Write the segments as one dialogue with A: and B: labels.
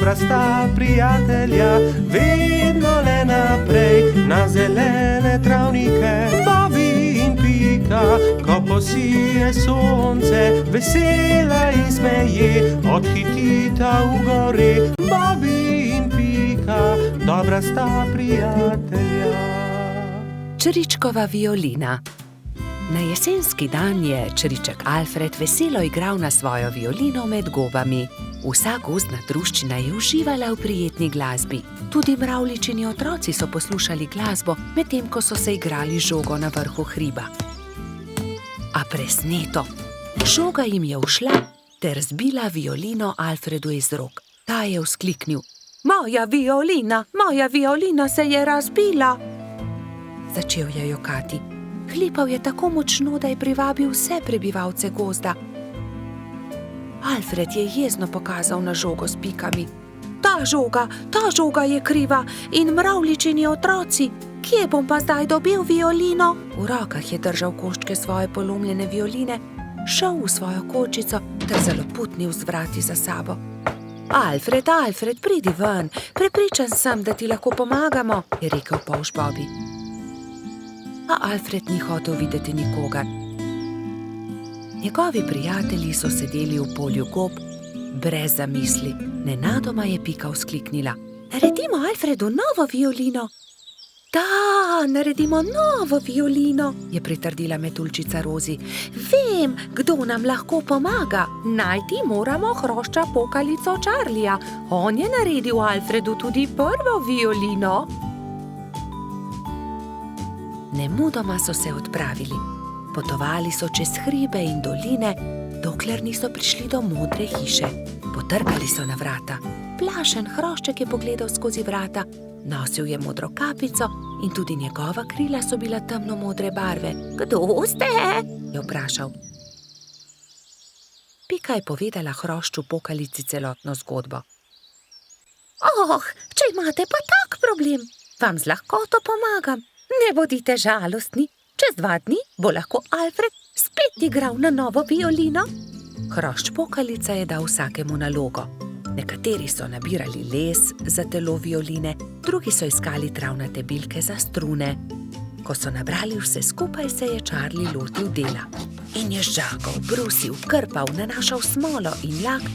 A: dobra sta prijatelja, vedno le naprej na zelene travnike. Bobby in Pika, ko posije sonce, vesela in smeje, odhitita v gori. Bobby in Pika, dobra sta prijatelja.
B: Čričkova violina. Na jesenski dan je čriček Alfred veselo igral na svojo violino med gobami. Vsa gozdna druščina je uživala v prijetni glasbi. Tudi mravljičini otroci so poslušali glasbo, medtem ko so se igrali žogo na vrhu hriba. A presneto! Žoga jim je ušla ter zbila violino Alfredu iz rok. Ta je vzkliknil: moja violina se je razbila! Začel je jokati. Hlipal je tako močno, da je privabil vse prebivalce gozda. Alfred je jezno pokazal na žogo s pikami. Ta žoga je kriva in mravljičini otroci. Kje bom pa zdaj dobil violino? V rokah je držal koščke svoje polomljene violine, šel v svojo kočico ter zaloputnil z vrati za sabo. Alfred, pridi ven, prepričan sem, da ti lahko pomagamo, je rekel polž Bobby. A Alfred ni hotel videti nikogar. Njegovi prijatelji so sedeli v polju gob, brez zamisli. Nenadoma je Pika vzkliknila: naredimo Alfredu novo violino! Da, naredimo novo violino, je pritrdila metuljčica Rozi. Vem, kdo nam lahko pomaga. Najti moramo hrošča pokalico Charlija. On je naredil Alfredu tudi prvo violino. Nemudoma so se odpravili. Potovali so čez hribe in doline, dokler niso prišli do modre hiše. Potrkali so na vrata. Plašen hrošček je pogledal skozi vrata. Nosil je modro kapico in tudi njegova krila so bila temno modre barve. Kdo ste? Je vprašal. Pika je povedala hrošču pokalici celotno zgodbo. Če imate pa tak problem, vam z lahkoto pomagam. Ne bodite žalostni, čez 2 dni bo lahko Alfred spet igral na novo violino. Hrošč pokalica je dal vsakemu nalogo. Nekateri so nabirali les za telo violine, drugi so iskali travnate bilke za strune. Ko so nabrali vse skupaj, se je Charlie lotil dela. In je žagal, brusil, krpal, nanašal smolo in lak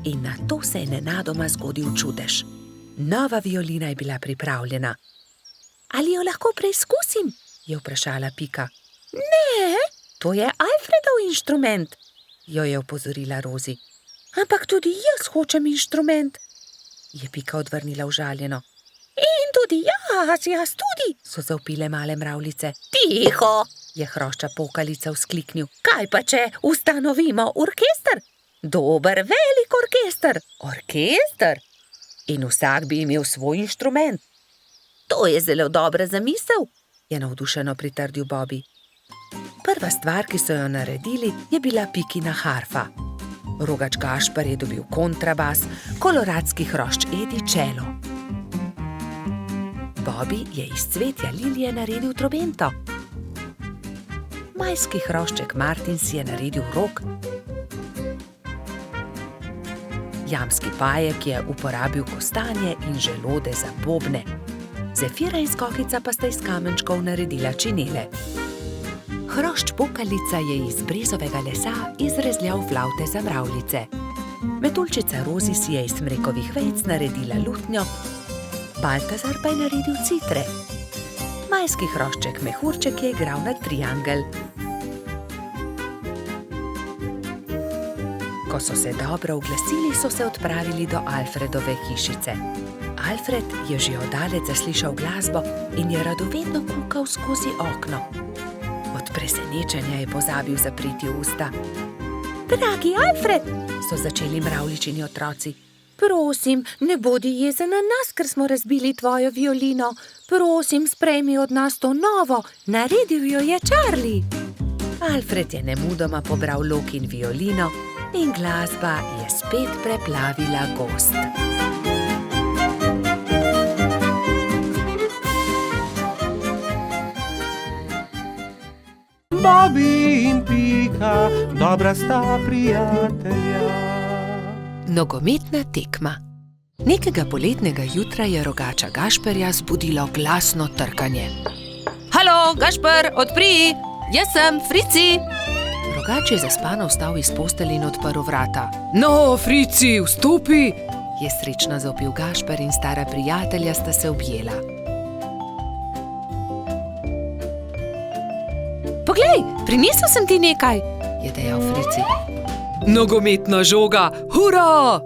B: in nato se je nenadoma zgodil čudež. Nova violina je bila pripravljena. Ali jo lahko preizkusim? Je vprašala Pika. Ne, to je Alfredov inštrument, jo je opozorila Rozi. Ampak tudi jaz hočem inštrument, je Pika odvrnila užaljeno. In tudi jaz tudi, so zavpile male mravljice. Tiho, je hrošča pokalica vzkliknil. Kaj pa če ustanovimo orkester? Dober, velik orkester. Orkester? In vsak bi imel svoj inštrument. To je zelo dobra zamisel, je navdušeno pritrdil Bobby. Prva stvar, ki so jo naredili, je bila Pikina harfa. Rogač Gašper je dobil kontrabas, koloradski hrošč Edi čelo. Bobby je iz cvetja lilije naredil trobento. Majski hrošček Martin si je naredil rog. Jamski pajek je uporabil kostanje in želode za bobne. Zefira in Skokica pa sta iz kamenčkov naredila činele. Hrošč pokalica je iz brezovega lesa izrezljal flavte za mravljice. Metuljčica Rozi si je iz smrekovih vejic naredila lutnjo, Baltazar pa je naredil citre. Majski hrošček Mehurček je igral na triangel. Ko so se dobro oglasili, so se odpravili do Alfredove hišice. Alfred je že oddaleč zaslišal glasbo in je radovedno kukal skozi okno. Od presenečenja je pozabil zapreti usta. Dragi Alfred, so začeli mravljičini otroci. Prosim, ne bodi jezen na nas, ker smo razbili tvojo violino. Prosim, sprejmi od nas to novo, naredil jo je Charlie. Alfred je nemudoma pobral lok in violino in glasba je spet preplavila gozd.
A: Bobby in Pika, dobra sta prijatelja.
B: Nogometna tekma. Nekega poletnega jutra je rogača Gašperja zbudilo glasno trkanje. Halo, Gašper, odpri! Jaz sem, Frici! Rogač je zaspano vstal iz postelje in odprl vrata.
C: No, Frici, vstopi!
B: Je srečno zavpil Gašper in stara prijatelja sta se objela. Poglej, prinesel sem ti nekaj, je dejal Frici.
C: Nogometna žoga, hura!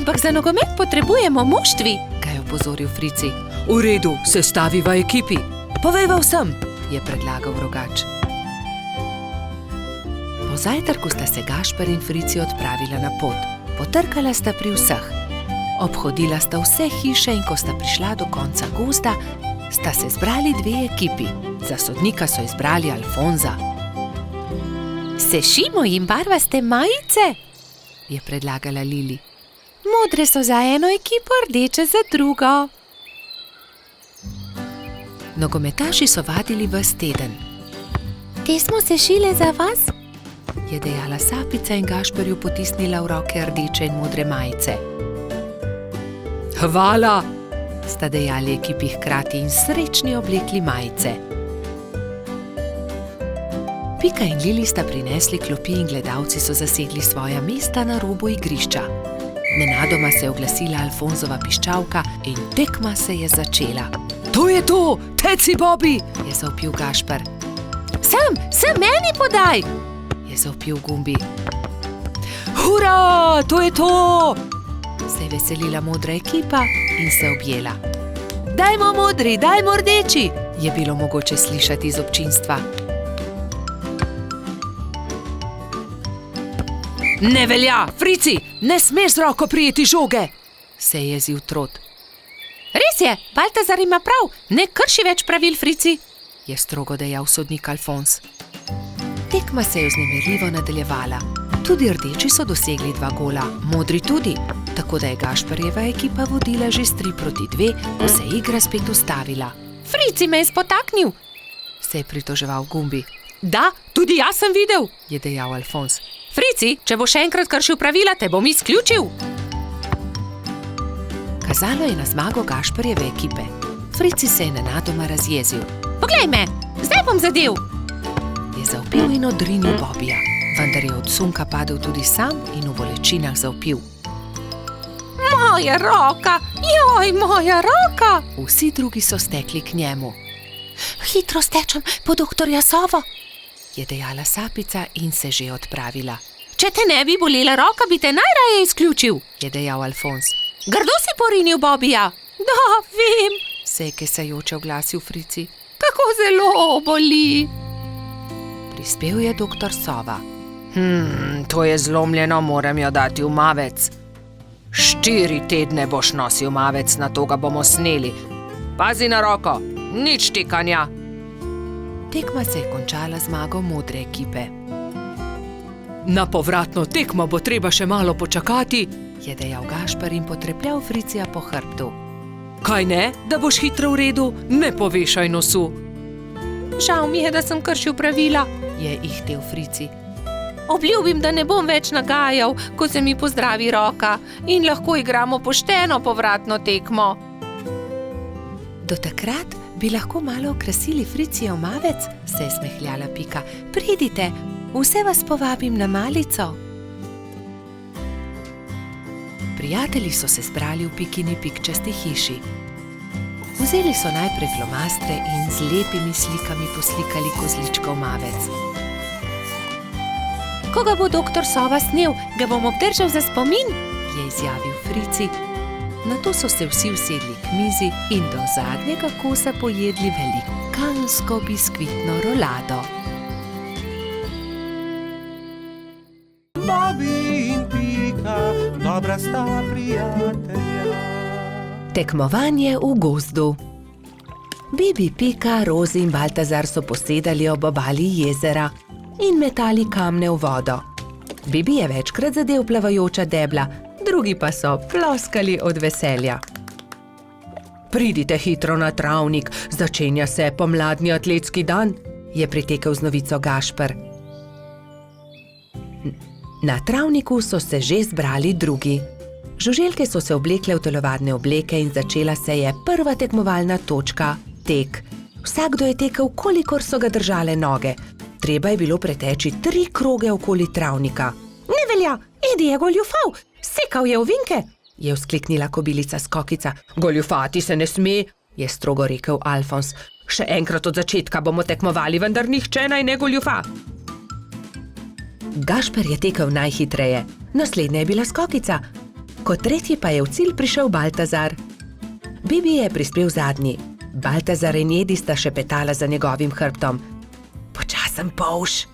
B: Ampak za nogomet potrebujemo moštvi, ga je opozoril Frici.
C: V redu, sestaviva ekipi. Povejva vsem,
B: je predlagal rogač. Po zajtrku sta se Gašper in Frici odpravila na pot. Potrkala sta pri vseh. Obhodila sta vse hiše in ko sta prišla do konca gozda, sta se zbrali dve ekipi. Za sodnika so izbrali Alfonza. Sešimo jim barvaste majice, je predlagala Lili. Modre so za eno ekipo, rdeče za drugo. Nogometaši so vadili ves teden. Te smo sešile za vas, je dejala Sapica in Gašperju potisnila v roke rdeče in modre majice.
C: hvala!
B: Sta dejali ekipi hkrati in srečni oblekli majice. Pika in Lili sta prinesli klopi in gledalci so zasedli svoja mesta na robu igrišča. Nenadoma se je oglasila Alfonzova piščalka in tekma se je začela.
C: To je to! Teci, Bobby!
B: Je zavpil Gašper. Sem meni podaj! Je zavpil Gumbi.
C: Hura! To je to!
B: Se je veselila modra ekipa in se objela. Dajmo modri, dajmo rdeči! Je bilo mogoče slišati iz občinstva.
C: Ne velja, Frici! Ne smeš z roko prijeti žoge!
B: Se je jezil Trot. Res je, Baltazar ima prav, ne krši več pravil, Frici, je strogo dejal sodnik Alfons. Tekma se je vznemirljivo nadaljevala. Tudi rdeči so dosegli 2 gola, modri tudi, tako da je Gašperjeva ekipa vodila že s 3-2, ko se je igra spet ustavila. Frici me je spotaknil, se je pritoževal Gumbi. Da, tudi jaz sem videl, je dejal Alfons. Frici, če bo še enkrat kršil pravila, te bom izključil. Kazalo je na zmago Gašperjeve ekipe. Frici se je nenadoma razjezil. Poglej me, zdaj bom zadel! Je zavpil in odrinil Bobija, vendar je od sunka padel tudi sam in v bolečinah zavpil. Moja roka! Joj, moja roka! Vsi drugi so stekli k njemu. Hitro stečem po doktorja Sovo, je dejala Sapica in se že odpravila. Če te ne bi bolela roka, bi te najraje izključil, je dejal Alfons. Grdo si porinil Bobija. Da, vem, se je kesajoče oglasil Frici. Kako zelo boli. Prispel je doktor Sova.
C: To je zlomljeno, moram jo dati v mavec. 4 tedne boš nosil mavec, na to ga bomo sneli. Pazi na roko, nič tikanja.
B: Tekma se je končala zmago modre ekipe.
C: Na povratno tekmo bo treba še malo počakati,
B: je dejal Gašper in potrepljal Fricija po hrbtu.
C: Kaj ne, da boš hitro v redu, ne povešaj nosu.
B: Žal mi je, da sem kršil pravila, je ihtel Frici. Obljubim, da ne bom več nagajal, ko se mi pozdravi roka in lahko igramo pošteno povratno tekmo. Do takrat bi lahko malo okrasili Fricijev mavec, se je smehljala Pika. Pridite, vse vas povabim na malico. Prijatelji so se zbrali v Pikini pikčasti hiši. Vzeli so najprej flomastre in z lepimi slikami poslikali kozličkov mavec. Ko ga bo doktor Sova snel, ga bom obdržal za spomin, je izjavil Frici. Nato so se vsi usedli k mizi in do zadnjega kosa pojedli velikansko biskvitno rolado.
A: Bobby in Pika, dobra sta prijatelja.
B: Tekmovanje v gozdu. Bibi, Pika, Rozi in Baltazar so posedali ob obali jezera in metali kamne v vodo. Bibi je večkrat zadel plavajoča debla, drugi pa so ploskali od veselja.
C: Pridite hitro na travnik, začenja se pomladni atletski dan,
B: je pritekel z novico Gašper. Na travniku so se že zbrali drugi. Žuželke so se oblekle v telovadne obleke in začela se je prva tekmovalna točka – tek. Vsakdo je tekel, kolikor so ga držale noge. Treba je bilo preteči 3 kroge okoli travnika. Ne velja, Edi je goljufal, sekal je ovinke, je vzkliknila kobilica Skokica. Goljufati se ne sme, je strogo rekel Alfons. Še enkrat od začetka bomo tekmovali, vendar nihče naj ne goljufa. Gašper je tekel najhitreje, naslednja je bila Skokica. Kot tretji pa je v cilj prišel Baltazar. Bibi je prispel zadnji. Baltazar in Edi sta šepetala za njegovim hrbtom. Počasen polž.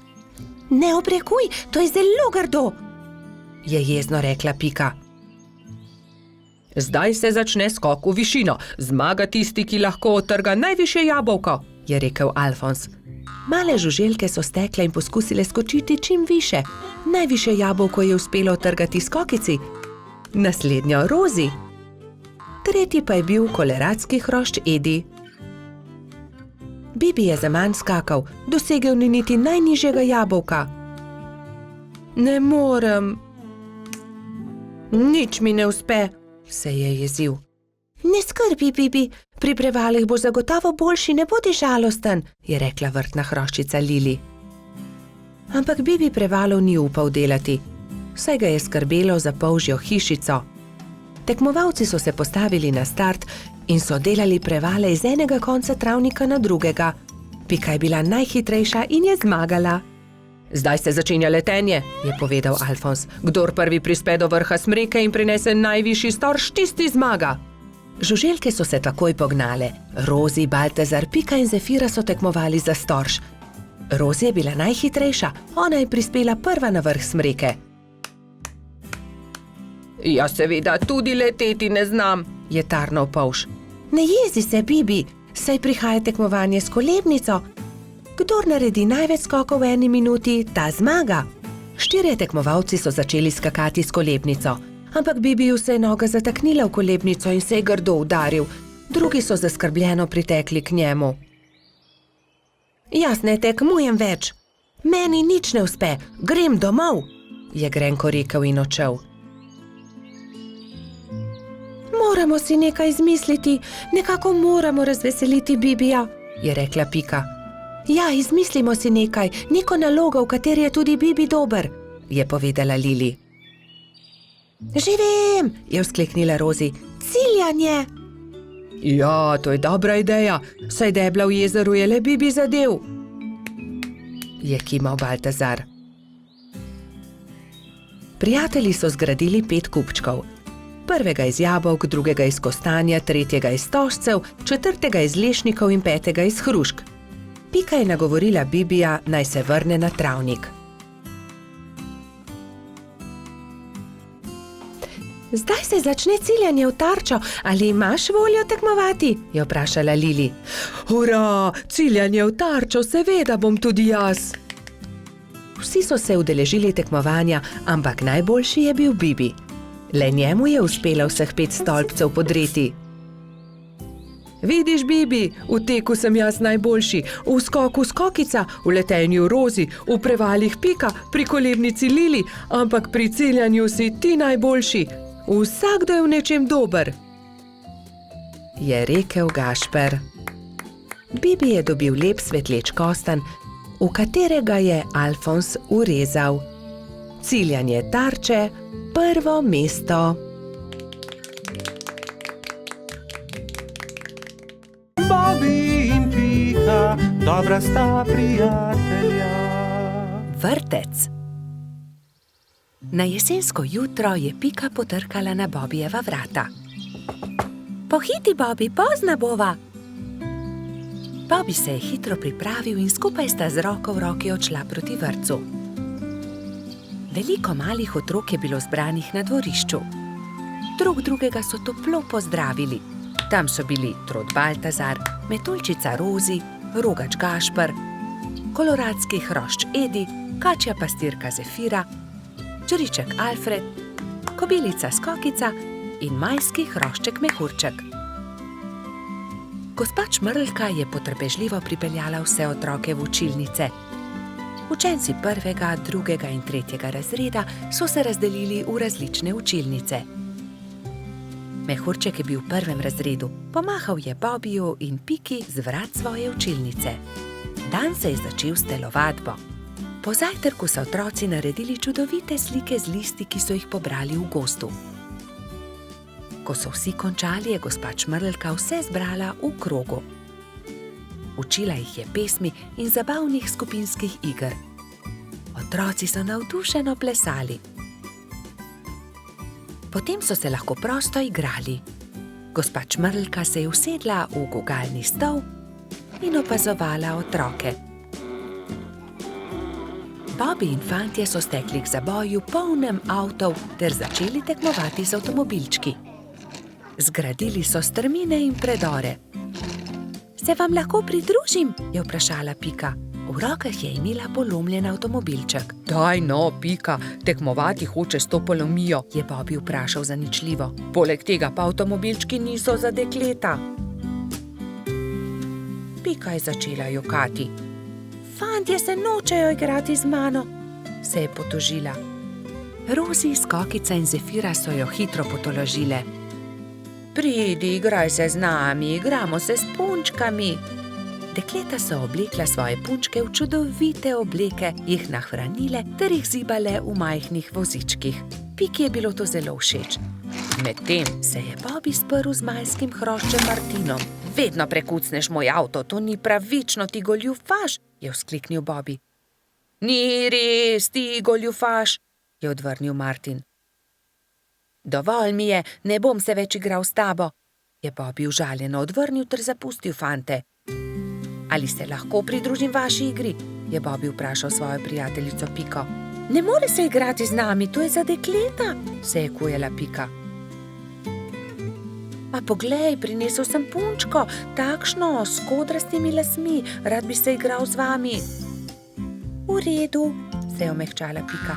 B: Ne obrekuj, to je zelo grdo, je jezno rekla Pika. Zdaj se začne skok v višino. Zmaga tisti, ki lahko otrga najvišje jabolko, je rekel Alfons. Male žuželke so stekle in poskusile skočiti čim više. Najvišje jabolko je uspelo otrgati Skokici, naslednjo Rozi. Tretji pa je bil koloradski hrošč Edi. Bibi je zaman skakal, dosegel ni niti najnižjega jabolka. Ne morem. Nič mi ne uspe, se je jezil. Ne skrbi, Bibi, pri prevalih boš zagotovo boljši, ne bodi žalosten, je rekla vrtna hroščica Lili. Ampak Bibi prevalov ni upal delati, saj ga je skrbelo za polžjo hišico. Tekmovalci so se postavili na start in so delali prevale iz enega konca travnika na drugega. Pika je bila najhitrejša in je zmagala. Zdaj se začenja letenje, je povedal Alfons. Kdor prvi prispe do vrha smreke in prinese najvišji storž, tisti zmaga. Žuželke so se takoj pognale. Rozi, Baltazar, Pika in Zefira so tekmovali za storž. Rozi je bila najhitrejša, ona je prispela prva na vrh smreke. Ja, seveda, tudi leteti ne znam, je tarnal polž. Ne jezi se, Bibi, saj prihaja tekmovanje s kolebnico. Kdor naredi največ skokov v 1 minuti, ta zmaga. 4 tekmovalci so začeli skakati s kolebnico, ampak Bibiju se je noga zataknila v kolebnico in se je grdo udaril. Drugi so zaskrbljeno pritekli k njemu. Jaz ne tekmujem več. Meni nič ne uspe, grem domov, je grenko rekel in odšel. Moramo si nekaj izmisliti, nekako moramo razveseliti Bibija, je rekla Pika. Ja, izmislimo si nekaj, neko nalogo, v kateri je tudi Bibi dober, je povedala Lili. Že vem, je vzkliknila Rozi, ciljanje. Ja, to je dobra ideja, saj debla v jezeru je le Bibi zadev, je kimal Baltazar. Prijatelji so zgradili 5 kupčkov. Prvega iz jabolk, drugega iz kostanja, tretjega iz stožcev, četrtega iz lešnikov in 5. iz hrušk. Pika je nagovorila Bibija, naj se vrne na travnik. Zdaj se začne ciljanje v tarčo, ali imaš voljo tekmovati? Je vprašala Lili. Hurra, ciljanje v tarčo, seveda bom tudi jaz. Vsi so se udeležili tekmovanja, ampak najboljši je bil Bibi. Le njemu je uspelo vseh 5 stolpcev podreti. Vidiš, Bibi, v teku sem jaz najboljši, v skoku Skokica, v letenju Rozi, v prevalih Pika, pri kolebnici Lili, ampak pri ciljanju si ti najboljši. Vsakdo je v nečem dober, je rekel Gašper. Bibi je dobil lep svetleč kostanj, v katerega je Alfons urezal. Ciljanje tarče, prvo mesto.
A: Bobi in Pika, dobra sta prijatelja.
B: Vrtec. Na jesensko jutro je Pika potrkala na Bobijeva vrata. Pohiti, Bobi, pozna bova. Bobi se je hitro pripravil in skupaj sta z roko v roki odšla proti vrtcu. Veliko malih otrok je bilo zbranih na dvorišču. Drug drugega so toplo pozdravili. Tam so bili Trod Baltazar, metuljčica Rozi, rogač Gašper, koloradski hrošč Edi, kačja pastirka Zefira, čriček Alfred, kobilica Skokica in majski hrošček Mehurček. Gospa Čmrlka je potrpežljivo pripeljala vse otroke v učilnice. Učenci 1., 2. in 3. razreda so se razdelili v različne učilnice. Mehurček je bil v 1. razredu, pomahal je Bobiju in Piki z vrat svoje učilnice. Dan se je začel s telovadbo. Po zajtrku so otroci naredili čudovite slike z listi, ki so jih pobrali v gozdu. Ko so vsi končali, je gospa Čmrlka vse zbrala v krogu. Učila jih je pesmi in zabavnih skupinskih iger. Otroci so navdušeno plesali. Potem so se lahko prosto igrali. Gospa Čmrlka se je usedla v gugalni stol in opazovala otroke. Bobby in fantje so stekli k zaboju polnem avtov ter začeli tekmovati z avtomobilčki. Zgradili so strmine in predore. Se vam lahko pridružim? Je vprašala Pika. V rokah je imela polomljen avtomobilček. Daj no, Pika, tekmovati hoče s to polomijo, je Bobby vprašal zaničljivo. Poleg tega pa avtomobilčki niso za dekleta. Pika je začela jokati. Fantje se nočejo igrati z mano, se je potožila. Rozi, Skokica in Zefira so jo hitro potolažile. Pridi, igraj se z nami, igramo se s punčkami. Dekleta so oblekla svoje punčke v čudovite obleke, jih nahranile ter jih zibale v majhnih vozičkih. Piki je bilo to zelo všeč. Medtem se je Bobby sprl z majskim hroščem Martinom. Vedno prekucneš moj avto, to ni pravično, ti goljufaš, je vzkliknil Bobby. Ni res, ti goljufaš, je odvrnil Martin. Dovolj mi je, ne bom se več igral s tabo, je Bobby užaljeno odvrnil ter zapustil fante. Ali se lahko pridružim vaši igri? Je Bobby vprašal svojo prijateljico Piko. Ne more se igrati z nami, to je za dekleta, se je kujala Pika. Pa poglej, prinesel sem punčko, takšno, s kodrastimi lasmi, rad bi se igral z vami. V redu, se je omehčala Pika.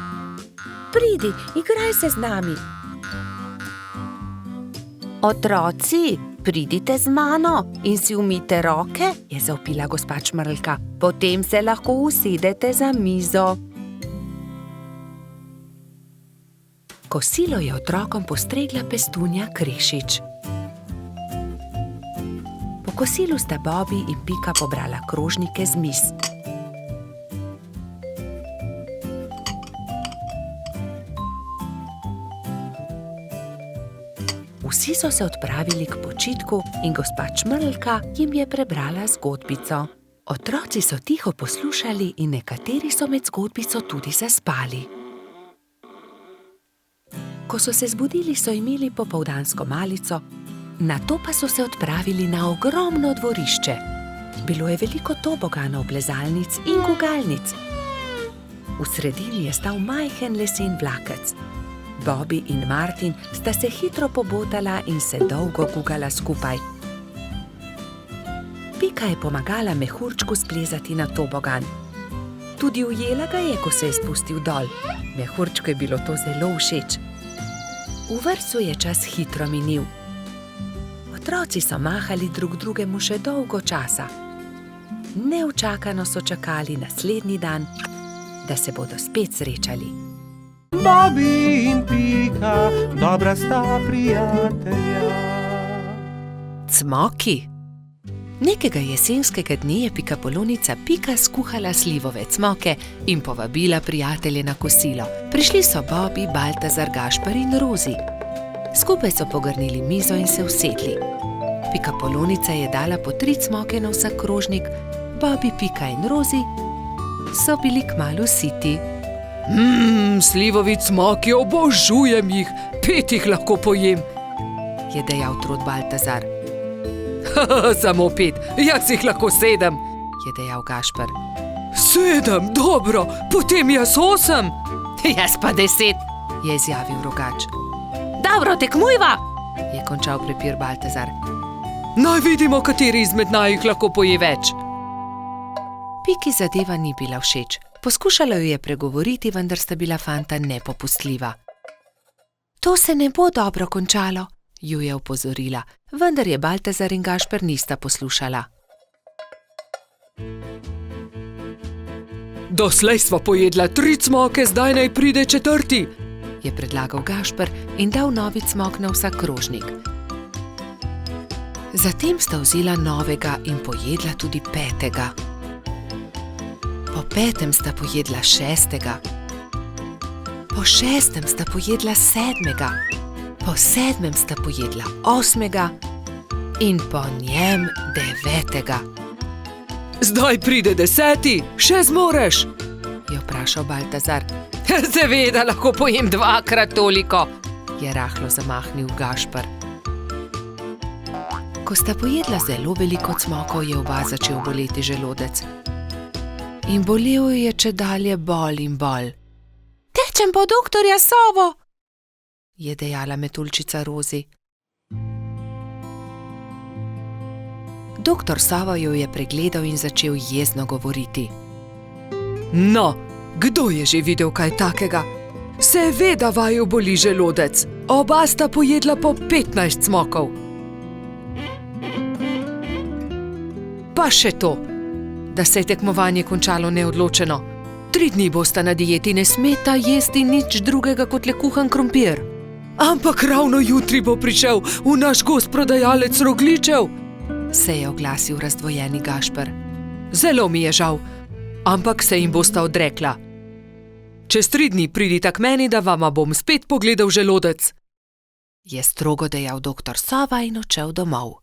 B: Pridi, igraj se z nami. Otroci, pridite z mano in si umijte roke, je zavpila gospa Čmrlka. Potem se lahko usedete za mizo. Kosilo je otrokom postregla pestunja Krešič. Po kosilu sta Bobby in Pika pobrala krožnike z miz. Vsi so se odpravili k počitku in gospa Čmrlka jim je prebrala zgodbico. Otroci so tiho poslušali in nekateri so med zgodbico tudi zaspali. Ko so se zbudili, so imeli popoldansko malico, nato pa so se odpravili na ogromno dvorišče. Bilo je veliko toboganov, plezalnic in gugalnic. V sredini je stal majhen lesen vlakec. Bobby in Martin sta se hitro pobotala in se dolgo gugala skupaj. Pika je pomagala mehurčku splezati na tobogan. Tudi ujela ga je, ko se je spustil dol. Mehurčku je bilo to zelo všeč. V vrtcu je čas hitro minil. Otroci so mahali drug drugemu še dolgo časa. Neučakano so čakali naslednji dan, da se bodo spet srečali.
A: Bobby in Pika, dobra sta prijatelja.
B: Cmoki. Nekega jesenskega dne je pikapolonica Pika skuhala slivove cmoke in povabila prijatelje na kosilo. Prišli so Bobby, Baltazar, Gašper in Rozi. Skupaj so pogrnili mizo in se usedli. Pikapolonica je dala po 3 cmoke na vsak krožnik, Bobby, Pika in Rozi so bili kmalu siti.
C: Slivovi cmoki, obožujem jih, 5 jih lahko pojem,
B: je dejal trod Baltazar.
C: Samo 5, jaz jih lahko 7,
B: je dejal Gašper.
C: 7, dobro, potem jaz 8.
B: Jaz pa 10, je izjavil Rogač. Dobro, tekmujva, je končal prepir Baltazar.
C: Naj vidimo, kateri izmed naju lahko poje več.
B: Piki zadeva ni bila všeč. Poskušala jo je pregovoriti, vendar sta bila fanta nepopustljiva. To se ne bo dobro končalo, ju je opozorila, vendar je Baltazar in Gašper nista poslušala.
C: Doslej sva pojedla 3 cmoke, zdaj naj pride 4, je predlagal Gašper in dal novi cmok na vsak krožnik. Zatem sta vzela novega in pojedla tudi 5. Po 5. sta pojedla 6. Po 6. sta pojedla 7. Po 7. sta pojedla 8. in po njem 9. Zdaj pride 10, še zmoreš, je vprašal Baltazar. Seveda lahko pojem 2-krat toliko, je rahlo zamahnil Gašper. Ko sta pojedla zelo veliko cmokov, je oba začel boleti želodec. In bolel je čedalje bolj in bolj. Tečem po doktorja Sovo, je dejala metuljčica Rozi. Doktor Sova jo je pregledal in začel jezno govoriti. No, kdo je že videl kaj takega? Seveda vaju boli želodec. Oba sta pojedla po 15 cmokov. Pa še to, da se je tekmovanje končalo neodločeno. 3 dni bosta na dieti, ne smeta jesti nič drugega kot le kuhan krompir. Ampak ravno jutri bo prišel v naš gozd prodajalec rogljičev, se je oglasil razdvojeni Gašper. Zelo mi je žal, ampak se jim bosta odrekla. Čez 3 dni pridita k meni, da vama bom spet pogledal želodec, je strogo dejal doktor Sova in odšel domov.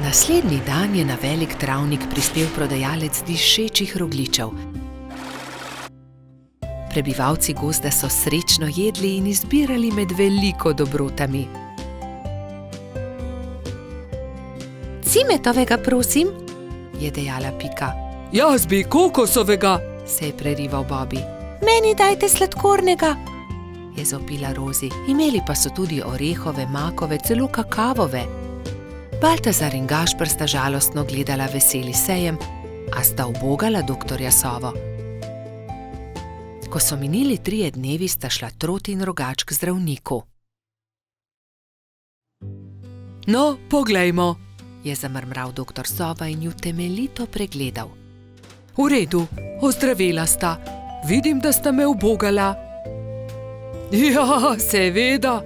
C: Naslednji dan je na velik travnik prispel prodajalec dišečih rogljičev. Prebivalci gozda so srečno jedli in izbirali med veliko dobrotami. Cimetovega, prosim, je dejala Pika. Jaz bi kokosovega, se je prerival Bobby. Meni dajte sladkornega, je zopila Rozi. Imeli pa so tudi orehove, makove, celo kakavove. Baltazar in Gašper sta žalostno gledala veseli sejem, a sta ubogala doktorja Sovo. Ko so minili 3 dnevi, sta šla Troti in Rogač k zdravniku. No, poglejmo, je zamrmral doktor Sova in ju temeljito pregledal. V redu, ozdravela sta. Vidim, da sta me ubogala. Ja, seveda,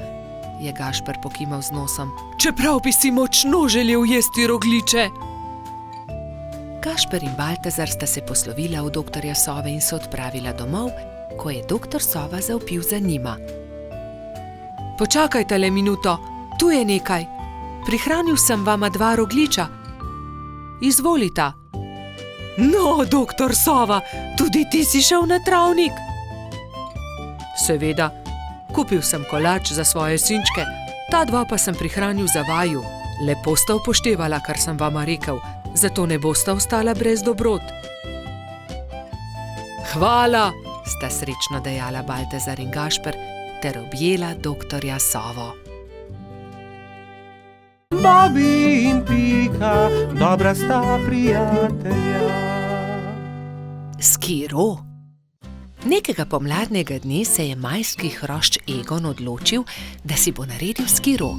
C: je Gašper pokimal z nosom. Čeprav bi si močno želel jesti rogljiče. Gašper in Baltazar sta se poslovila od doktorja Sove in se odpravila domov, ko je doktor Sova zavpil za njima. Počakajte le minuto, tu je nekaj. Prihranil sem vama 2 rogljiča. Izvolita. No, doktor Sova, tudi ti si šel na travnik? Seveda, kupil sem kolač za svoje sinčke, ta 2 pa sem prihranil za vaju. Lepo sta upoštevala, kar sem vama rekel, zato ne bosta ostala brez dobrot. Hvala, sta srečno dejala Baltazar in Gašper ter objela doktorja Sovo.
A: Bobby in Pika, dobra sta prijatelja.
B: Skiro. Nekega pomladnega dne se je majski hrošč Egon odločil, da si bo naredil skiro.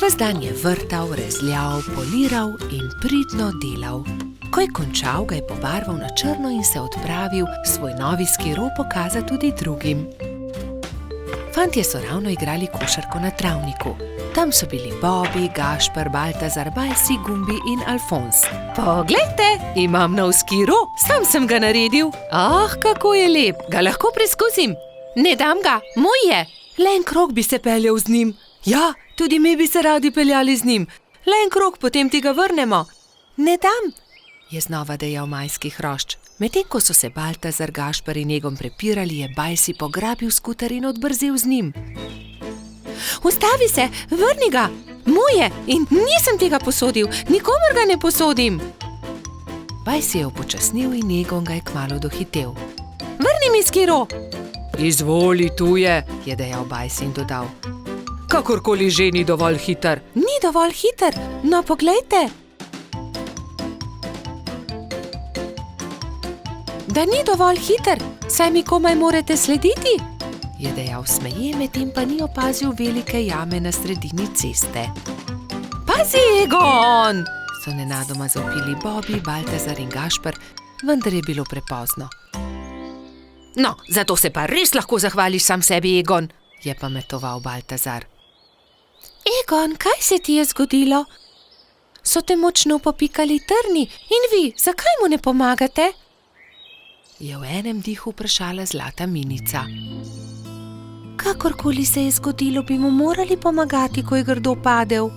B: Ves dan je vrtal, rezljal, poliral in pridno delal. Ko je končal, ga je pobarval na črno in se odpravil svoj novi skiro pokazati tudi drugim. Fantje so ravno igrali košarko na travniku. Tam so bili Bobby, Gašper, Baltazar, Bajsi, Gumbi in Alfons. Poglejte, imam nov skiro, sam sem ga naredil. Kako je lep, ga lahko preizkusim. Ne dam ga, moj je. Le en krog bi se peljal z njim. Ja, tudi mi bi se radi peljali z njim. Le en krog, potem ti ga vrnemo. Ne dam, je znova dejal majski hrošč. Medtem ko so se Baltazar, Gašper in Egon prepirali, je Bajsi pograbil skuter in odbrzel z njim. Ustavi se, vrni ga, moj je in nisem tega posodil, nikomur ga ne posodim. Bajsi je upočasnil in Egon ga je kmalu dohitel. Vrni mi skiro. Izvoli, tu je dejal Bajsi in dodal. Kakorkoli že ni dovolj hiter. Ni dovolj hiter, no poglejte. Da ni dovolj hiter, saj mi komaj morate slediti, je dejal smeje, medtem pa ni opazil velike jame na sredini ceste. Pazi, Egon,
C: so nenadoma zavpili Bobby, Baltazar in Gašper, vendar je bilo prepozno. No, zato se pa res lahko zahvališ sam sebi, Egon, je pametoval Baltazar. Egon, kaj se ti je zgodilo? So te močno popikali trni in vi, zakaj mu ne pomagate? Je v enem dihu vprašala zlata minica. Kakorkoli se je zgodilo, bi mu morali pomagati, ko je grdo padel.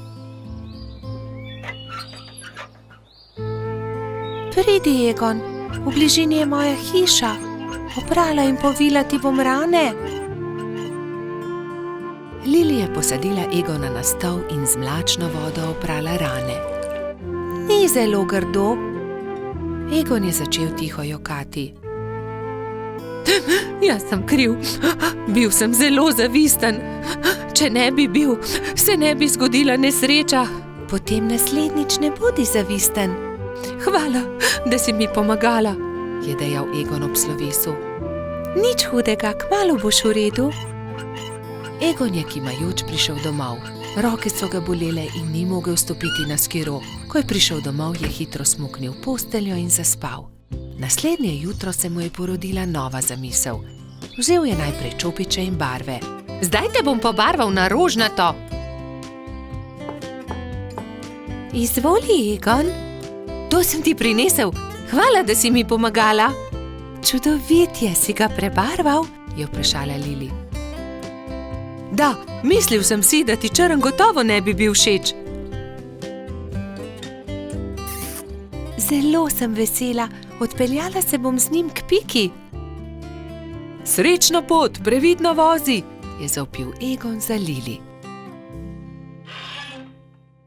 C: Pridi, Egon, v bližini je moja hiša. Oprala in povila ti bom rane. Lili je posadila Egona na stol in z mlačno vodo oprala rane. Ni zelo grdo. Egon je začel tiho jokati. Jaz sem kriv. Bil sem zelo zavisten. Če ne bi bil, se ne bi zgodila nesreča. Potem naslednjič ne bodi zavisten. Hvala, da si mi pomagala, je dejal Egon ob slovesu. Nič hudega, kmalu boš v redu. Egon je kimajoč prišel domov. Roke so ga bolele in ni mogel stopiti na skiro. Ko je prišel domov, je hitro smuknil v posteljo in zaspal. Naslednje jutro se mu je porodila nova zamisel. Vzel je najprej čopiče in barve. Zdaj te bom pobarval na rožnato. Izvoli, Egon. To sem ti prinesel. Hvala, da si mi pomagala. Čudovit je, si ga prebarval, je vprašala Lili. Da, mislil sem si, da ti črn gotovo ne bi bil všeč. Zelo sem vesela, odpeljala se bom z njim k Piki. Srečno pot, previdno vozi, je zavpil Egon za Lili.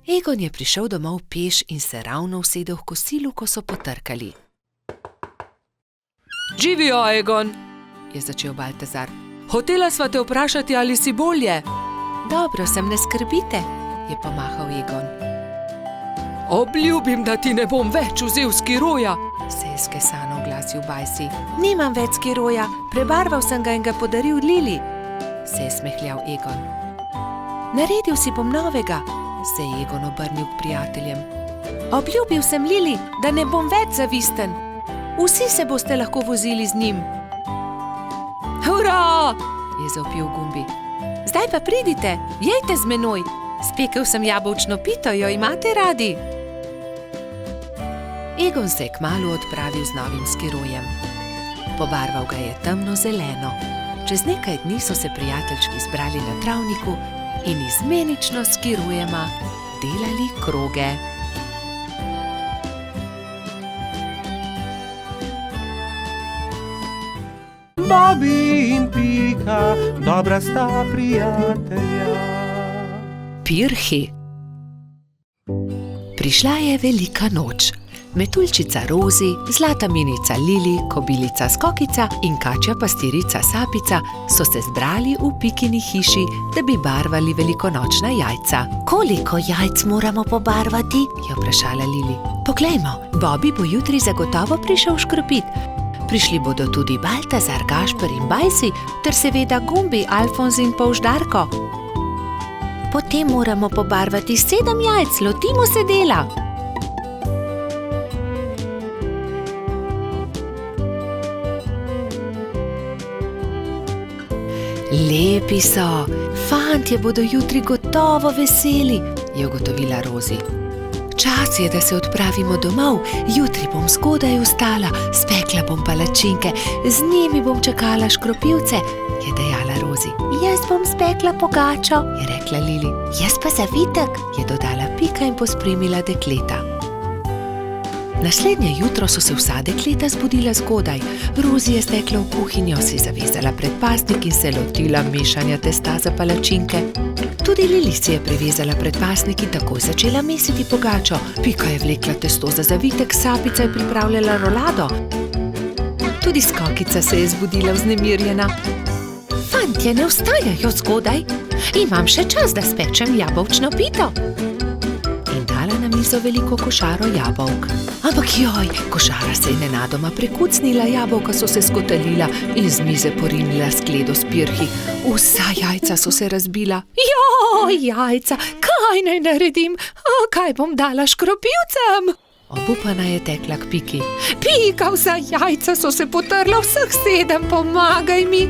C: Egon je prišel domov peš in se ravno usedel v kosilu, ko so potrkali. Živijo, Egon, je začel Baltazar. Hotela sva te vprašati, ali si bolje. Dobro sem, ne skrbite, je pomahal Egon. Obljubim, da ti ne bom več vzel skiroja, se je skesano oglasil Bajsi. Nimam več skiroja, prebarval sem ga in ga podaril Lili, se je smehljal Egon. Naredil si bom novega, se je Egon obrnil k prijateljem. Obljubil sem Lili, da ne bom več zavisten. Vsi se boste lahko vozili z njim. Hurra! Je zavpil Gumbi. Zdaj pa pridite, jejte z menoj. Spekel sem jabolčno pito, jo imate radi? Egon se je kmalu odpravil z novim skirojem. Pobarval ga je temno zeleno. Čez nekaj dni so se prijateljčki zbrali na travniku in izmenično s skirojema delali kroge.
A: Bobby in Pika, dobra sta prijatelja.
C: Pirhi. Prišla je velika noč. Metuljčica Rozi, zlata minica Lili, kobilica Skokica in kačja pastirica Sapica so se zbrali v Pikini hiši, da bi barvali velikonočna jajca. Koliko jajc moramo pobarvati? Je vprašala Lili. Poglejmo, Bobby bo jutri zagotovo prišel škropit. Prišli bodo tudi Baltazar, Gašper in Bajsi, ter seveda Gumbi, Alfons in Polždarko. Potem moramo pobarvati 7 jajc, lotimo se dela. Lepi so, fantje bodo jutri gotovo veseli, je ugotovila Rozi. Čas je, da se odpravimo domov, jutri bom zgodaj vstala, spekla bom palačinke, z njimi bom čakala škropivce, je dejala Rozi. Jaz bom spekla pogačo, je rekla Lili. Jaz pa zavitek, je dodala Pika in pospremila dekleta. Naslednje jutro so se vsa dekleta zbudila zgodaj. Rozi je stekla v kuhinjo, si zavezala predpasnik in se lotila mešanja testa za palačinke. Tudi Lili si je privezala predpasnik in takoj začela mesiti pogačo. Pika je vlekla testo za zavitek, Sapica je pripravljala rolado. Tudi Skokica se je zbudila vznemirjena. Fantje ne vstajajo zgodaj, imam še čas, da spečem jabolčno pito. In dala na mizo veliko košaro jabolk. Ampak joj, košara se je nenadoma prekucnila, jabolka so se skotalila in z mize porinila skledo s pirhi. Vsa jajca so se razbila. Joj, jajca, kaj naj naredim? Kaj bom dala škropilcem? Obupana je tekla k Piki. Pika, vsa jajca so se potrla, vseh 7, pomagaj mi.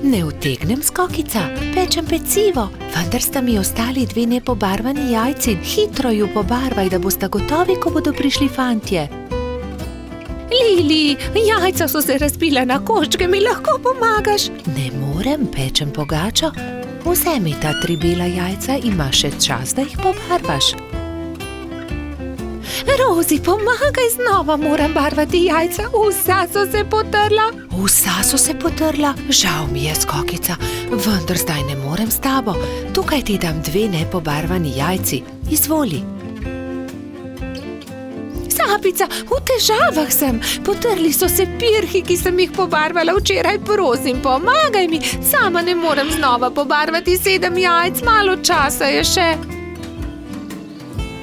C: Ne utegnem, Skokica, pečem pecivo, vendar sta mi ostali 2 nepobarvani jajci. Hitro ju pobarvaj, da boste gotovi, ko bodo prišli fantje. Lili, jajca so se razbila na koščke, mi lahko pomagaš? Ne morem, pečem pogačo. Vzemi ta 3 bela jajca, imaš še čas, da jih pobarvaš. Rozi, pomagaj, znova moram barvati jajca, vsa so se potrla. Vsa so se potrla? Žal mi je, Skokica, vendar zdaj ne morem s tabo. Tukaj ti dam 2 nepobarvani jajci, izvoli. Sapica, v težavah sem, potrli so se pirhi, ki sem jih pobarvala včeraj, prosim, pomagaj mi, sama ne morem znova pobarvati 7 jajc, malo časa je še.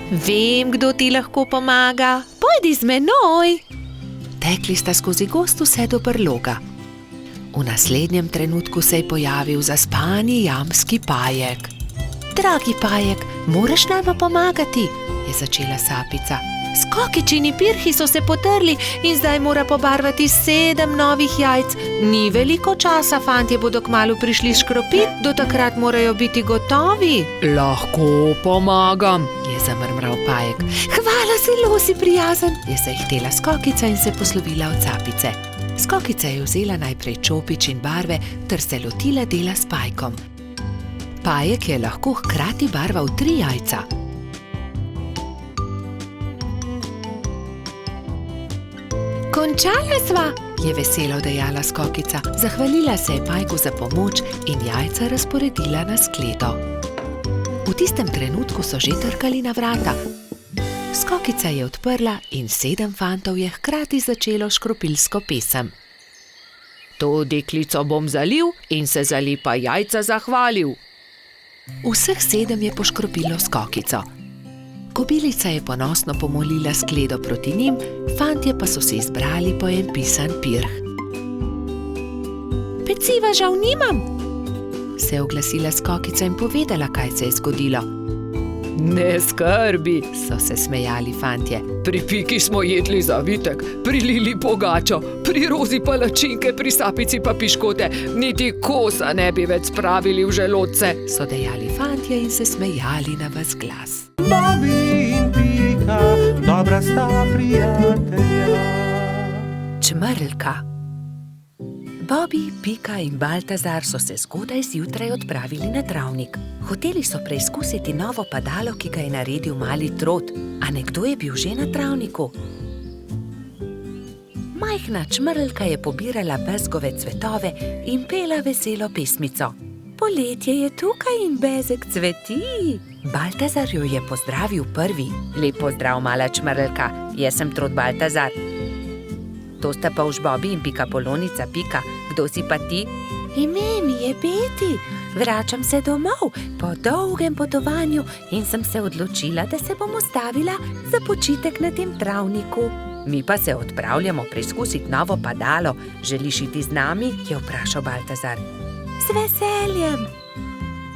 C: Vem, kdo ti lahko pomaga. Pojdi z menoj. Tekli sta skozi gozd vse do brloga. V naslednjem trenutku se je pojavil zaspani jamski Pajek. Dragi Pajek, moraš nama pomagati, je začela Sapica. Skokičini pirhi so se potrli in zdaj mora pobarvati 7 novih jajc. Ni veliko časa, fantje bodo kmalu prišli škropit, do takrat morajo biti gotovi. Lahko pomagam, je zamrmral Pajek. Hvala, zelo si prijazen, je zahtela Skokica in se poslovila od Sapice. Skokica je vzela najprej čopič in barve ter se lotila dela s Pajkom. Pajek je lahko hkrati barval 3 jajca. Končala sva, je veselo dejala Skokica. Zahvalila se je Pajku za pomoč in jajca razporedila na skledo. V tistem trenutku so že trkali na vrata. Skokica je odprla in 7 fantov je hkrati začelo škropilsko pesem. To deklico bom zalil in se za lepa jajca zahvalil. Vseh 7 je poškropilo Skokico. Kobilica je ponosno pomolila skledo proti njim, fantje pa so se izbrali po en pisan pirh. Peciva žal nimam, se je oglasila Skokica in povedala, kaj se je zgodilo. Ne skrbi, so se smejali fantje. Pri Piki smo jedli zavitek, pri Lili pogačo, pri Rozi palačinke, pri Sapici pa piškote, niti kosa ne bi več spravili v želodce, so dejali fantje in se smejali na ves glas.
A: Bobby in Pika, dobra sta prijatelja.
B: Čmrlka. Bobby, Pika in Baltazar so se zgodaj zjutraj odpravili na travnik. Hoteli so preizkusiti novo padalo, ki ga je naredil mali Trot, a nekdo je bil že na travniku. Majhna čmrlka je pobirala bezgove cvetove in pela veselo pesmico. Poletje je tukaj in bezeg cveti. Baltazar jo je pozdravil prvi. Lep pozdrav, mala čmrlka, jaz sem Trot Baltazar. To sta pa už Bobby in Pika Polonica. Pika, kdo si pa ti? Ime mi je Beti, vračam se domov po dolgem potovanju in sem se odločila, da se bom ustavila za počitek na tem travniku. Mi pa se odpravljamo preizkusiti novo padalo. Želiš iti z nami? Je vprašal Baltazar. Z veseljem.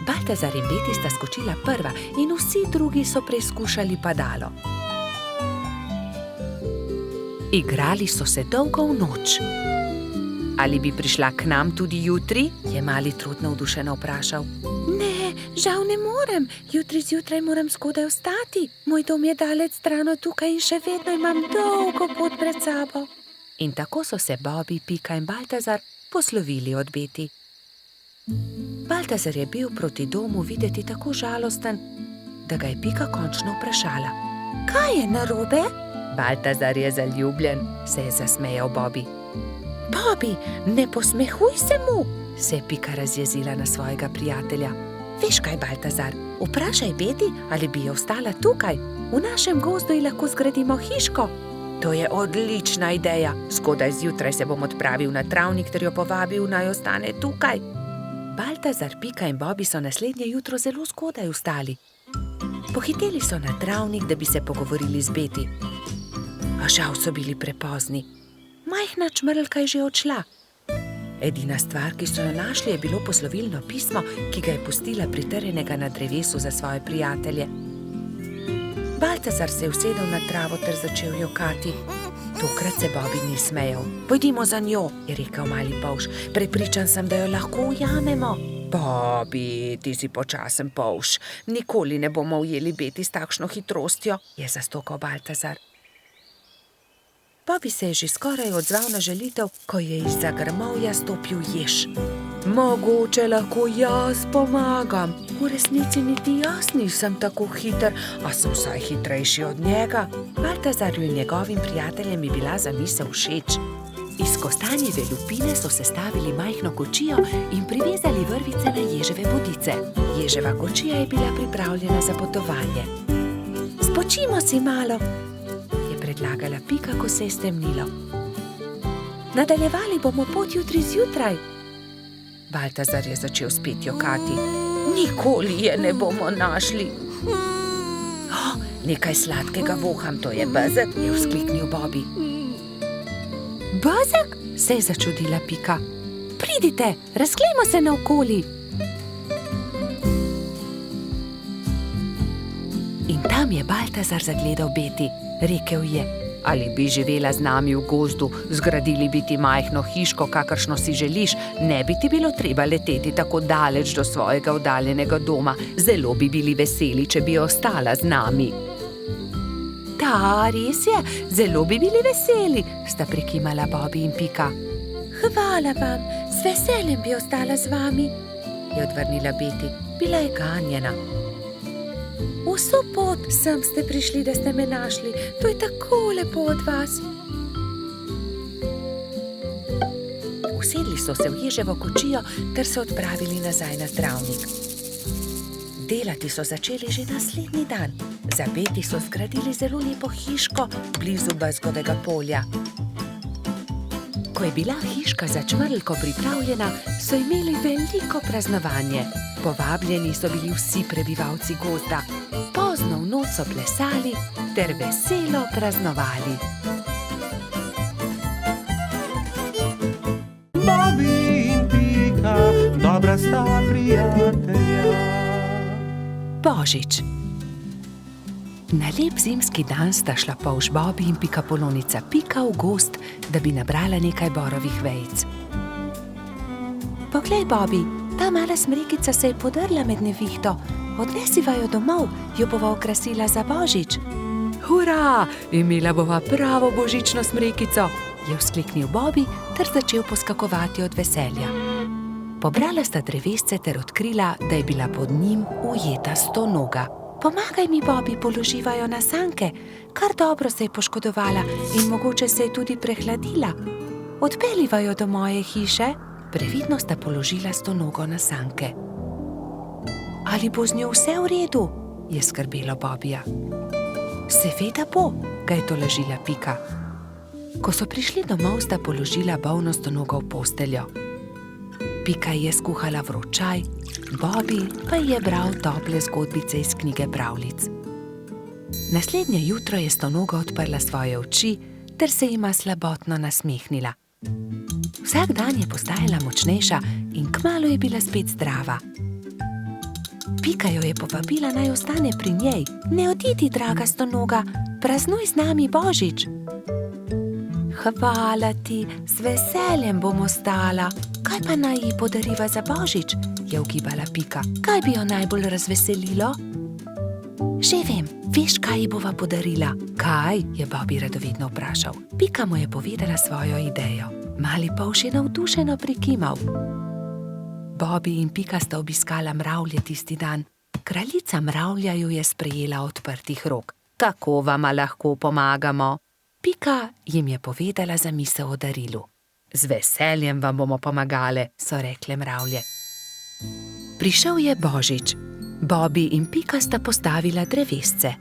B: Baltazar in Beti sta skočila prva in vsi drugi so preizkušali padalo. Igrali so se dolgo v noč. Ali bi prišla k nam tudi jutri? Je mali Trot navdušeno vprašal. Ne, žal ne morem. Jutri zjutraj moram zgodaj vstati. Moj dom je daleč stran od tukaj in še vedno imam dolgo pot pred sabo. In tako so se Bobby, Pika in Baltazar poslovili od Beti. Baltazar je bil proti domu videti tako žalosten, da ga je Pika končno vprašala. Kaj je narobe? Baltazar je zaljubljen, se je zasmejal Bobby. Bobby, ne posmehuj se mu, se je Pika razjezila na svojega prijatelja. Veš kaj, Baltazar, vprašaj Beti, ali bi jo ostala tukaj. V našem gozdu ji lahko zgradimo hiško. To je odlična ideja. Zgodaj zjutraj se bom odpravil na travnik ter jo povabil, naj ostane tukaj. Baltazar, Pika in Bobby so naslednje jutro zelo zgodaj vstali. Pohiteli so na travnik, da bi se pogovorili z Beti. A žal so bili prepozni. Majhna čmrlka je že odšla. Edina stvar, ki so jo našli, je bilo poslovilno pismo, ki ga je pustila pritrjenega na drevesu za svoje prijatelje. Baltazar se je usedel na travo ter začel jokati. Tokrat se Bobby ni smejal. Pojdimo za njo, je rekel mali polž. Prepričan sem, da jo lahko ujamemo. Bobby, ti si počasen polž. Nikoli ne bomo ujeli Beti s takšno hitrostjo, je zastokal Baltazar. Bobby se je že skoraj odzval na žalitev, ko je izza grmovja stopil jež. Mogoče lahko jaz pomagam. V resnici niti jaz nisem tako hiter, a sem vsaj hitrejši od njega. Baltazarju in njegovim prijateljem je bila zamisel všeč. Iz kostanjeve lupine so sestavili majhno kočijo in privezali vrvice na ježeve bodice. Ježeva kočija je bila pripravljena za potovanje. Spočimo si malo, je predlagala Pika, ko se je stemnilo. Nadaljevali bomo pot jutri zjutraj. Baltazar je začel spet jokati. Nikoli je ne bomo našli. Nekaj sladkega voham, to je bezeg, je vzkliknil Bobby. Bezeg? Se je začudila Pika. Pridite, razglejmo se naokoli. In tam je Baltazar zagledal Beti. Rekel je: ali bi živela z nami v gozdu, zgradili bi ti majhno hiško, kakršno si želiš, ne bi ti bilo treba leteti tako daleč do svojega oddaljenega doma. Zelo bi bili veseli, če bi ostala z nami. Da, res je, zelo bi bili veseli, sta prikimala Bobby in Pika. Hvala vam, z veseljem bi ostala z vami, je odvrnila Beti. Bila je ganjena. Vso pot sem ste prišli, da ste me našli. To je tako lepo od vas. Usedli so se v ježevo kočijo ter se odpravili nazaj na travnik. Delati so začeli že naslednji dan. Za Beti so zgradili zelo lepo hiško blizu bezgodega polja. Ko je bila hiška za čmrlko pripravljena, so imeli veliko praznovanje. Povabljeni so bili vsi prebivalci gozda. Pozno v noč so plesali ter veselo praznovali.
A: Bobby in Pika, dobra sta prijatelja.
B: Božič. Na lep zimski dan sta šla polž Bobby in pikapolonica Pika v gozd, da bi nabrala nekaj borovih vejic. Poglej, Bobby, ta mala smrekica se je podrla med nevihto. Odnesiva jo domov, jo bova okrasila za Božič. Hurra, imela bova pravo božično smrekico, je vzkliknil Bobby ter začel poskakovati od veselja. Pobrala sta drevesce ter odkrila, da je bila pod njim ujeta stonoga. Pomagaj mi, Bobby, položiva jo na sanke. Kar dobro se je poškodovala in mogoče se je tudi prehladila. Odpeljiva jo do moje hiše. Previdno sta položila stonogo na sanke. Ali bo z njo vse v redu? Je skrbelo Bobbyja. Seveda bo, ga je tolažila Pika. Ko so prišli domov, sta položila bolno stonogo v posteljo. Pika je skuhala vroč čaj, Bobby pa je bral tople zgodbice iz knjige pravljic. Naslednje jutro je stonoga odprla svoje oči ter se jima slabotno nasmehnila. Vsak dan je postajala močnejša in kmalu je bila spet zdrava. Pika jo je povabila, naj ostane pri njej. Ne odidi, draga stonoga, praznuj z nami Božič. Hvala ti, z veseljem bom ostala. Kaj pa naj ji podariva za Božič? Je ugibala Pika. Kaj bi jo najbolj razveselilo? Že vem, veš, kaj ji bova podarila? Kaj? Je Bobby radovedno vprašal. Pika mu je povedala svojo idejo. Mali polž je navdušeno prikimal. Bobby in Pika sta obiskala mravlje tisti dan. Kraljica mravlja ju je sprejela odprtih rok. Kako vama lahko pomagamo? Pika jim je povedala zamisel o darilu. Z veseljem vam bomo pomagale, so rekle mravlje. Prišel je Božič. Bobby in Pika sta postavila drevesce.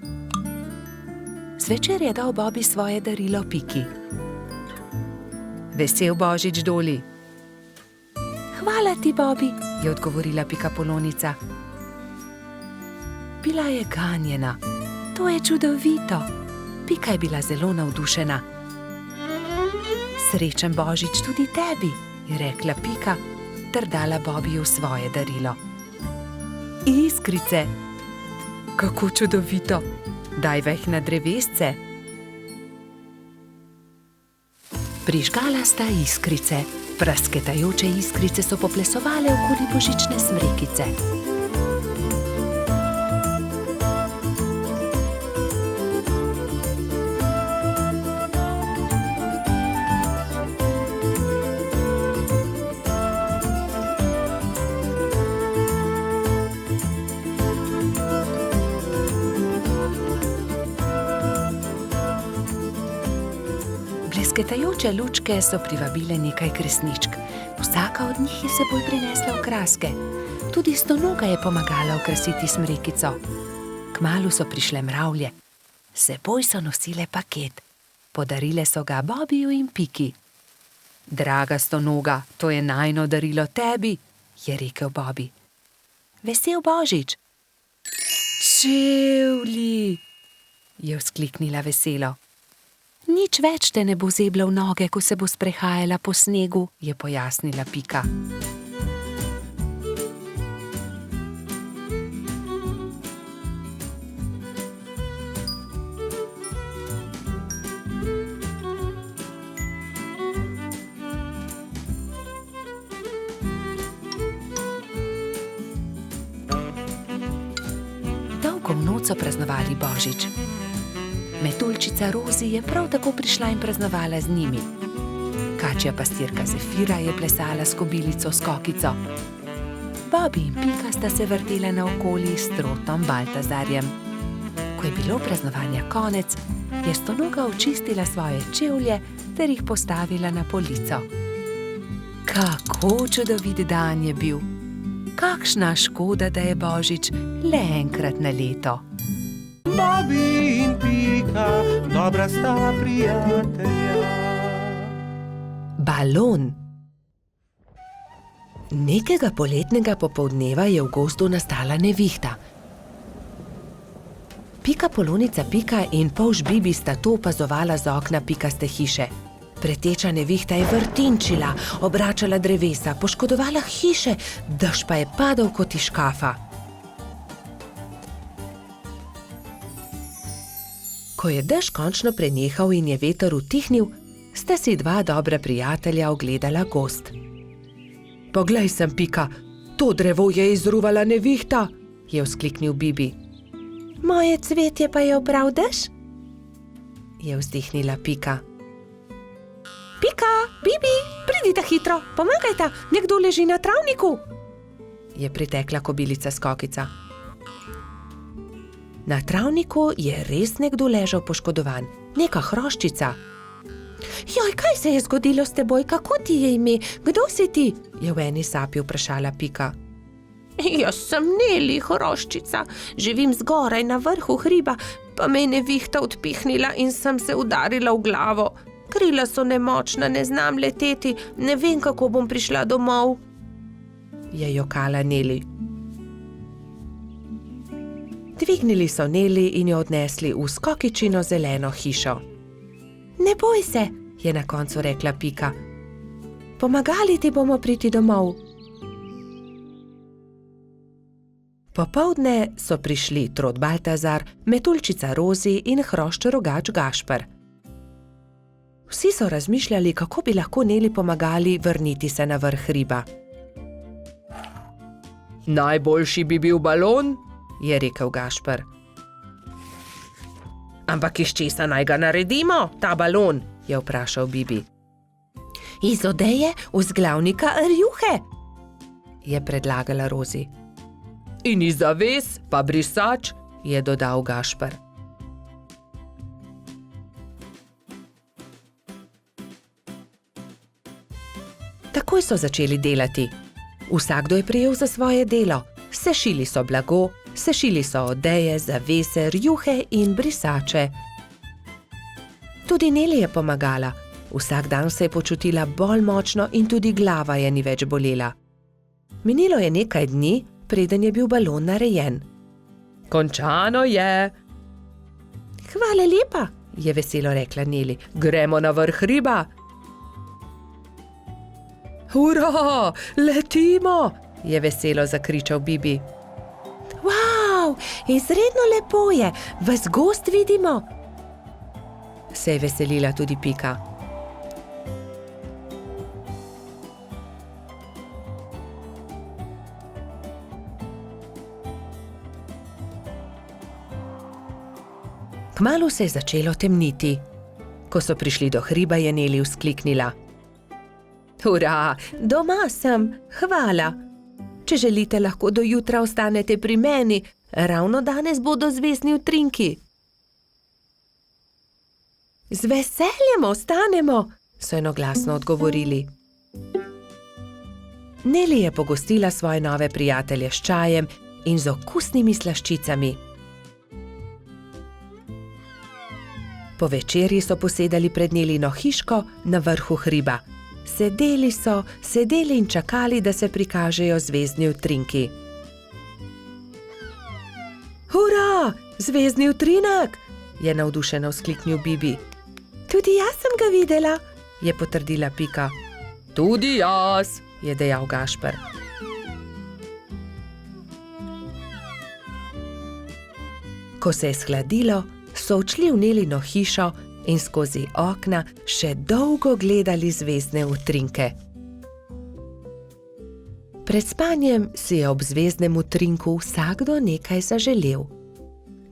B: Zvečer je dal Bobby svoje darilo Piki. Vesel Božič, Doli. Hvala ti, Bobby, je odgovorila pikapolonica. Bila je ganjena. To je čudovito. Pika je bila zelo navdušena. Srečen Božič tudi tebi, je rekla Pika, ter dala Bobiju svoje darilo. Iskrice. Kako čudovito. Daj jih na drevesce. Prižgala sta iskrice. Prasketajoče iskrice so poplesovale okoli božične smrekice. Blesketajoče lučke so privabile nekaj kresničk. Vsaka od njih je s seboj prinesla okraske. Tudi Stonoga je pomagala okrasiti smrekico. Kmalu so prišle mravlje. S seboj so nosile paket. Podarile so ga Bobiju in Piki. Draga Stonoga, to je najino darilo tebi, je rekel Bobi. Vesel Božič. Čevlji, je vzkliknila veselo. Nič več te ne bo zeblal noge, ko se bo sprehajala po snegu, je pojasnila Pika. Dolgo noč so praznovali Božič. Metuljčica Rozi je prav tako prišla in praznovala z njimi. Kačja pastirka Zefira je plesala s kobilico Skokico. Bobi in Pika sta se vrtela naokoli s trotom Baltazarjem. Ko je bilo praznovanja konec, je Stonoga očistila svoje čevlje ter jih postavila na polico. Kako čudovit dan je bil! Kakšna škoda, da je Božič le enkrat na leto.
A: Bobi in Pika, dobra sta prijatelja.
B: Balon. Nekega poletnega popoldneva je v gozdu nastala nevihta. Pika Polonica Pika in polž Bibi sta to opazovala z okna pikaste hiše. Preteča nevihta je vrtinčila, obračala drevesa, poškodovala hiše, dež pa je padal kot iz škafa. Ko je dež končno prenehal in je veter utihnil, sta si dva dobra prijatelja ogledala gozd. Poglej sem, Pika, to drevo je izruvala nevihta, je vzkliknil Bibi. Moje cvetje pa je obral dež? Je vzdihnila Pika. Pika, Bibi, pridite hitro, pomagajta, nekdo leži na travniku, je pritekla kobilica Skokica. Na travniku je res nekdo ležal poškodovan, neka hroščica. Joj, kaj se je zgodilo s teboj, kako ti je ime, kdo si ti? Je v eni sapi vprašala Pika. Jaz sem Neli, hroščica, živim zgoraj na vrhu hriba, pa me je nevihta odpihnila in sem se udarila v glavo. Krila so nemočna, ne znam leteti, ne vem, kako bom prišla domov, je jokala Neli. Dvignili so Neli in jo odnesli v Skokičino zeleno hišo. Ne boj se, je na koncu rekla Pika. Pomagali ti bomo priti domov. Popoldne so prišli trod Baltazar, metuljčica Rozi in hrošč rogač Gašper. Vsi so razmišljali, kako bi lahko Neli pomagali vrniti se na vrh hriba. Najboljši bi bil balon, je rekel Gašper. Ampak iz česa naj ga naredimo, ta balon, je vprašal Bibi. Iz odeje vzglavnika rjuhe, je predlagala Rozi. In iz zaves pa brisač, je dodal Gašper. Takoj so začeli delati. Vsakdo je prijel za svoje delo. Sešili so blago, sešili so odeje, zavese, rjuhe in brisače. Tudi Neli je pomagala. Vsak dan se je počutila bolj močno in tudi glava je ni več bolela. Minilo je nekaj dni, preden je bil balon narejen.
C: Končano je.
B: Hvala lepa,
C: Je veselo rekla Neli. Gremo na vrh hriba. Hurra, letimo, je veselo zakričal Bibi.
B: Wow, izredno lepo je, ves gozd vidimo.
C: Se je veselila tudi Pika. Kmalu se je začelo temniti. Ko so prišli do hriba, je Neli vzkliknila. Hurra, doma sem, hvala. Če želite, lahko do jutra ostanete pri meni, ravno danes bodo zvezdni utrinki. Z veseljem ostanemo, so enoglasno odgovorili. Neli je pogostila svoje nove prijatelje s čajem in z okusnimi slaščicami. Po večerji so posedali pred Nelino hiško na vrhu hriba. Sedeli in čakali, da se prikažejo zvezdni utrinki. Hurra, zvezdni utrinek, je navdušeno vzkliknil Bibi.
B: Tudi jaz sem ga videla,
C: je potrdila Pika. Tudi jaz, je dejal Gašper. Ko se je shladilo, so odšli v Nelino hišo in skozi okna še dolgo gledali zvezdne utrinke. Pred spanjem si je ob zvezdnem utrinku vsakdo nekaj zaželel.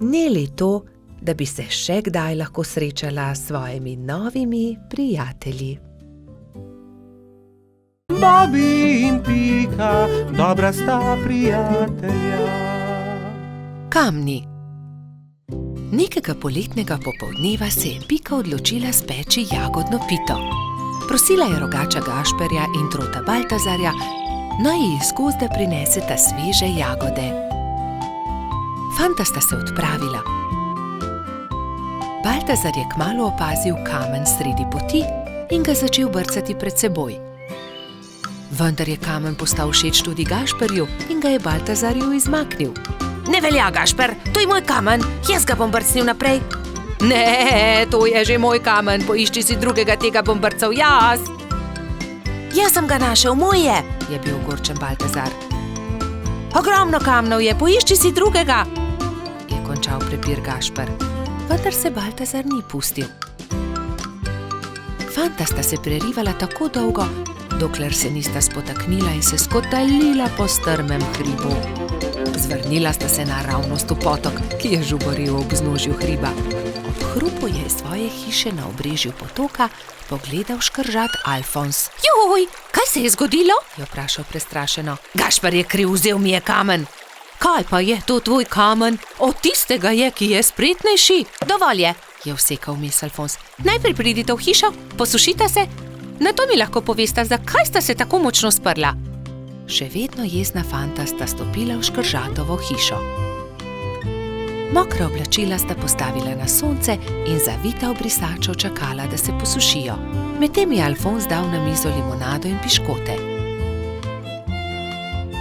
C: Neli to, da bi se še kdaj lahko srečala s svojimi novimi prijatelji.
A: Bobby in Pika, dobra sta prijatelja.
C: Kamni. Nekega poletnega popoldneva se je Pika odločila speči jagodno pito. Prosila je rogača Gašperja in trota Baltazarja, naj ji iz gozda prineseta sveže jagode. Fanta sta se odpravila. Baltazar je kmalu opazil kamen sredi poti in ga začel brcati pred seboj. Vendar je kamen postal všeč tudi Gašperju in ga je Baltazarju izmaknil. Ne velja, Gašper, to je moj kamen, jaz ga bom brcnil naprej. Ne, to je že moj kamen, poišči si drugega, tega bom brcal jaz. Jaz sem ga našel, moj je bil ogorčen Baltazar. Ogromno kamnov je, poišči si drugega, je končal prepir Gašper. Vendar se Baltazar ni pustil. Fanta sta se prerivala tako dolgo, dokler se nista spotaknila in se skotalila po strmem hribu. Zvrnila sta se naravnost v potok, ki je žuboril ob vznožju hriba. Ob hrupu je iz svoje hiše na obrežju potoka pogledal škržat Alfons. Joj, kaj se je zgodilo? Je vprašal prestrašeno. Gašper je kriv, vzel mi je kamen. Kaj pa je to tvoj kamen? Od tistega je, ki je spretnejši. Dovolj je vsekal vmes Alfons. Najprej pridite v hišo, posušite se, nato mi lahko povesta, zakaj sta se tako močno sprla. Še vedno jezna fanta sta stopila v škržatovo hišo. Mokra oblačila sta postavila na sonce in zavita v brisačo čakala, da se posušijo. Medtem je Alfons dal na mizo limonado in piškote.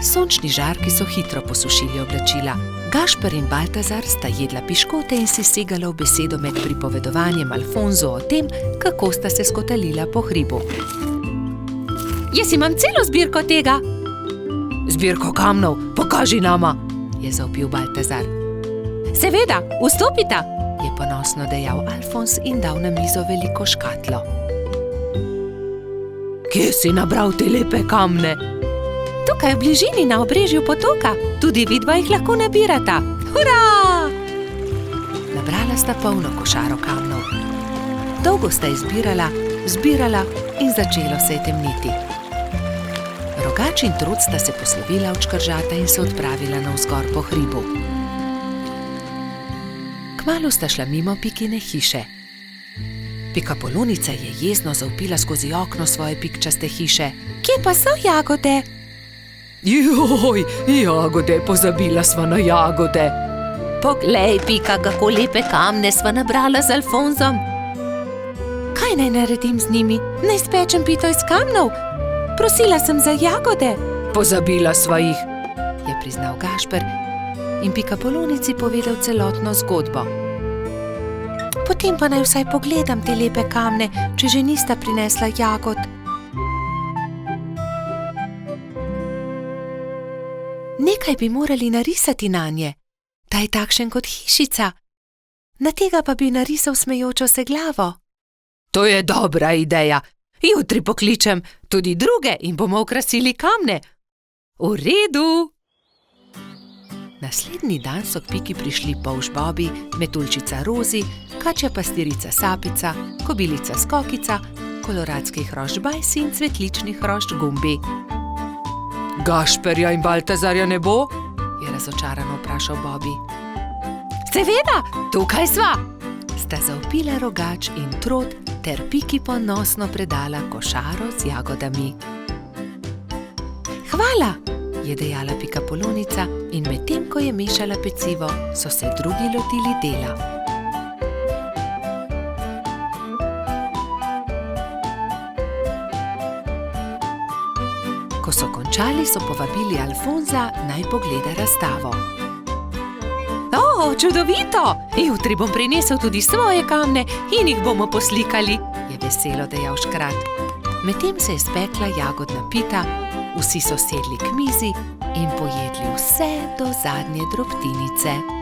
C: Sončni žarki so hitro posušili oblačila. Gašper in Baltazar sta jedla piškote in si segala v besedo med pripovedovanjem Alfonzu o tem, kako sta se skotalila po hribu. Jaz imam celo zbirko tega. Zbirko kamnov, pokaži nama, je zavpil Baltazar. Seveda, vstopita, je ponosno dejal Alfons in dal na mizo veliko škatlo. Kje si nabral te lepe kamne? Tukaj v bližini na obrežju potoka, tudi vidva jih lahko nabirata. Hurra! Nabrala sta polno košaro kamnov. Dolgo sta zbirala in začelo se je temniti. Rogač in trud sta se poslovila od škržata in se odpravila navzgor po hribu. Kmalu sta šla mimo Pikine hiše. Pikapolonica je jezno zavpila skozi okno svoje pikčaste hiše. Kje pa so jagode? Joj, jagode, pozabila sva na jagode. Poglej, Pika, kako lepe kamne sva nabrala z Alfonzom. Kaj naj naredim z njimi? Naj spečem pito iz kamnov? Prosila sem za jagode. Pozabila sva jih, je priznal Gašper
B: in Pikapolonici povedal celotno zgodbo. Potem pa naj vsaj pogledam te lepe kamne, če že nista prinesla jagod. Nekaj bi morali narisati nanje, da je takšen kot hišica. Na tega pa bi narisal smejočo se glavo. To je dobra ideja. Jutri pokličem tudi druge in bomo okrasili kamne. V redu. Naslednji dan so k Piki prišli polž Bobi, metuljčica Rozi, kačja pastirica Sapica, kobilica Skokica, koloradski hrošč Bajsi in cvetlični hrošč Gumbi.
C: Gašperja in Baltazarja ne bo?
B: Je razočarano vprašal Bobi. Seveda, tukaj sva! Sta zavpila Rogač in Trod ter Piki ponosno predala košaro z jagodami. Hvala, je dejala Pikapolonica in medtem, ko je mešala pecivo, so se drugi lotili dela. Ko so končali, so povabili Alfonza, naj pogleda razstavo. O, čudovito! Jutri bom prinesel tudi svoje kamne in jih bomo poslikali, je veselo dejal Škrat. Medtem se je spekla jagodna pita, vsi so sedli k mizi in pojedli vse do zadnje drobtinice.